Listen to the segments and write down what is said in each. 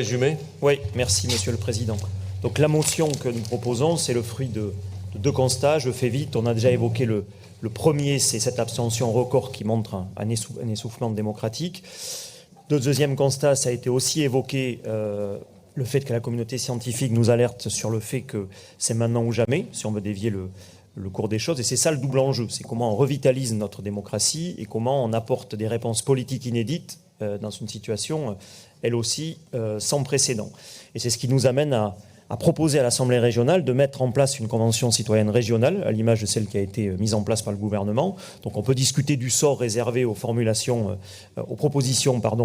Résumé ? Oui, merci Monsieur le Président. Donc la motion que nous proposons, c'est le fruit de deux constats. Je fais vite, on a déjà évoqué le premier, c'est cette abstention record qui montre un essoufflement démocratique. Le deuxième constat, ça a été aussi évoqué le fait que la communauté scientifique nous alerte sur le fait que c'est maintenant ou jamais, si on veut dévier le cours des choses. Et c'est ça le double enjeu, c'est comment on revitalise notre démocratie et comment on apporte des réponses politiques inédites dans une situation, elle aussi, sans précédent. Et c'est ce qui nous amène à proposer à l'Assemblée régionale de mettre en place une convention citoyenne régionale, à l'image de celle qui a été mise en place par le gouvernement. Donc on peut discuter du sort réservé aux propositions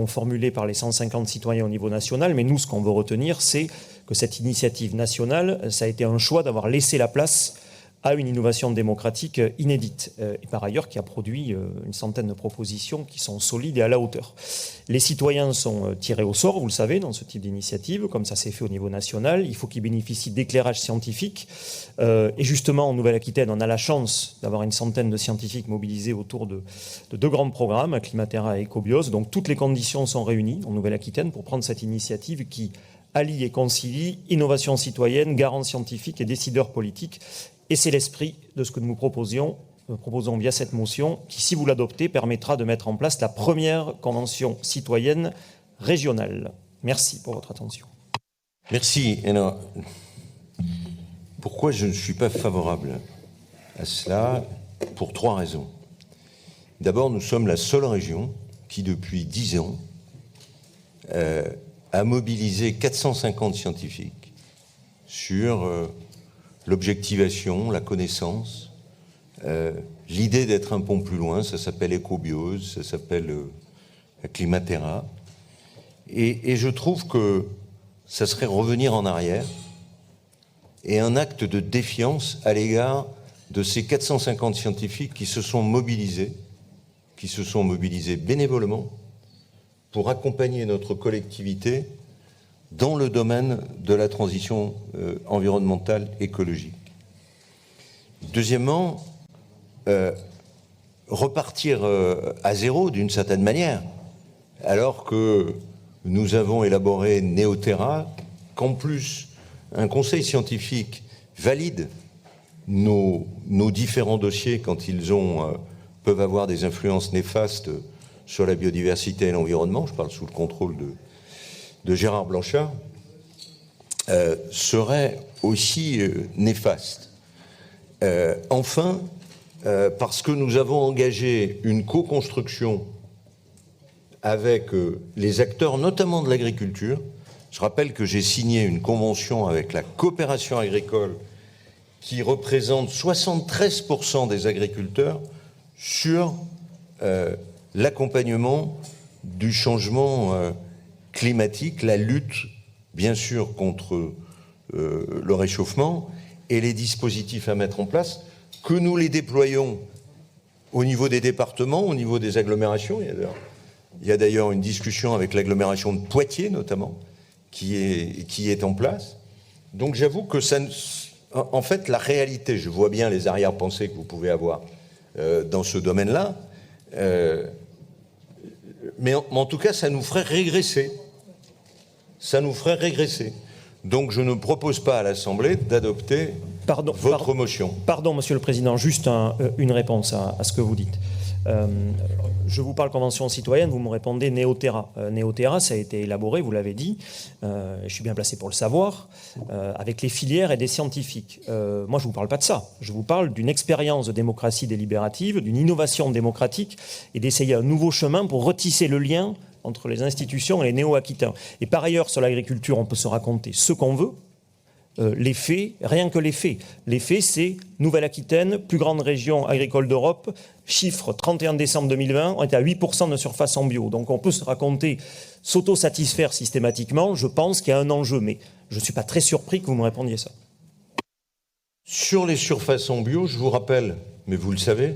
formulées par les 150 citoyens au niveau national, mais nous, ce qu'on veut retenir, c'est que cette initiative nationale, ça a été un choix d'avoir laissé la place à une innovation démocratique inédite, et par ailleurs qui a produit une centaine de propositions qui sont solides et à la hauteur. Les citoyens sont tirés au sort, vous le savez, dans ce type d'initiative, comme ça s'est fait au niveau national. Il faut qu'ils bénéficient d'éclairage scientifique. Et justement, en Nouvelle-Aquitaine, on a la chance d'avoir une centaine de scientifiques mobilisés autour de deux grands programmes, Climatera et Ecobios. Donc toutes les conditions sont réunies en Nouvelle-Aquitaine pour prendre cette initiative qui allie et concilie innovation citoyenne, garant scientifique et décideurs politiques. Et c'est l'esprit de ce que nous proposons via cette motion qui, si vous l'adoptez, permettra de mettre en place la première convention citoyenne régionale. Merci pour votre attention. Merci. Alors, pourquoi je ne suis pas favorable à cela? Pour 3 raisons. D'abord, nous sommes la seule région qui, depuis 10 ans, a mobilisé 450 scientifiques sur l'objectivation, la connaissance, l'idée d'être un pont plus loin, ça s'appelle Ecobios, ça s'appelle Climatera. Et je trouve que ça serait revenir en arrière et un acte de défiance à l'égard de ces 450 scientifiques qui se sont mobilisés bénévolement pour accompagner notre collectivité dans le domaine de la transition environnementale écologique. Deuxièmement, repartir à zéro d'une certaine manière, alors que nous avons élaboré Néoterra, qu'en plus un conseil scientifique valide nos différents dossiers quand ils peuvent avoir des influences néfastes sur la biodiversité et l'environnement, je parle sous le contrôle de Gérard Blanchard, serait aussi néfaste. Enfin, parce que nous avons engagé une co-construction avec les acteurs, notamment de l'agriculture. Je rappelle que j'ai signé une convention avec la coopération agricole qui représente 73% des agriculteurs sur l'accompagnement du changement climatique, la lutte, bien sûr, contre le réchauffement et les dispositifs à mettre en place, que nous les déployons au niveau des départements, au niveau des agglomérations. Il y a d'ailleurs une discussion avec l'agglomération de Poitiers, notamment, qui est en place. Donc j'avoue que ça... En fait, la réalité, je vois bien les arrière-pensées que vous pouvez avoir dans ce domaine-là, mais en tout cas, ça nous ferait régresser. Ça nous ferait régresser. Donc je ne propose pas à l'Assemblée d'adopter votre motion. Pardon, Monsieur le Président, juste une réponse à ce que vous dites. Je vous parle convention citoyenne, vous me répondez Néoterra. Néoterra, ça a été élaboré, vous l'avez dit, je suis bien placé pour le savoir, avec les filières et des scientifiques. Moi, je ne vous parle pas de ça. Je vous parle d'une expérience de démocratie délibérative, d'une innovation démocratique et d'essayer un nouveau chemin pour retisser le lien entre les institutions et les néo-aquitains. Et par ailleurs, sur l'agriculture, on peut se raconter ce qu'on veut. Les faits, rien que les faits. Les faits, c'est Nouvelle-Aquitaine, plus grande région agricole d'Europe, chiffre 31 décembre 2020, on était à 8% de surface en bio. Donc on peut se raconter, s'auto-satisfaire systématiquement, je pense qu'il y a un enjeu, mais je ne suis pas très surpris que vous me répondiez ça. Sur les surfaces en bio, je vous rappelle, mais vous le savez,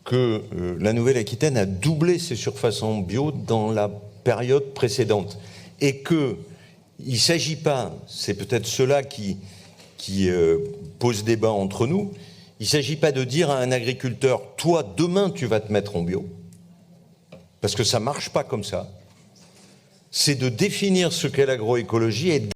que la Nouvelle-Aquitaine a doublé ses surfaces en bio dans la période précédente. Et que il ne s'agit pas, c'est peut-être cela qui pose débat entre nous, il ne s'agit pas de dire à un agriculteur « toi, demain, tu vas te mettre en bio », parce que ça ne marche pas comme ça. c'est de définir ce qu'est l'agroécologie et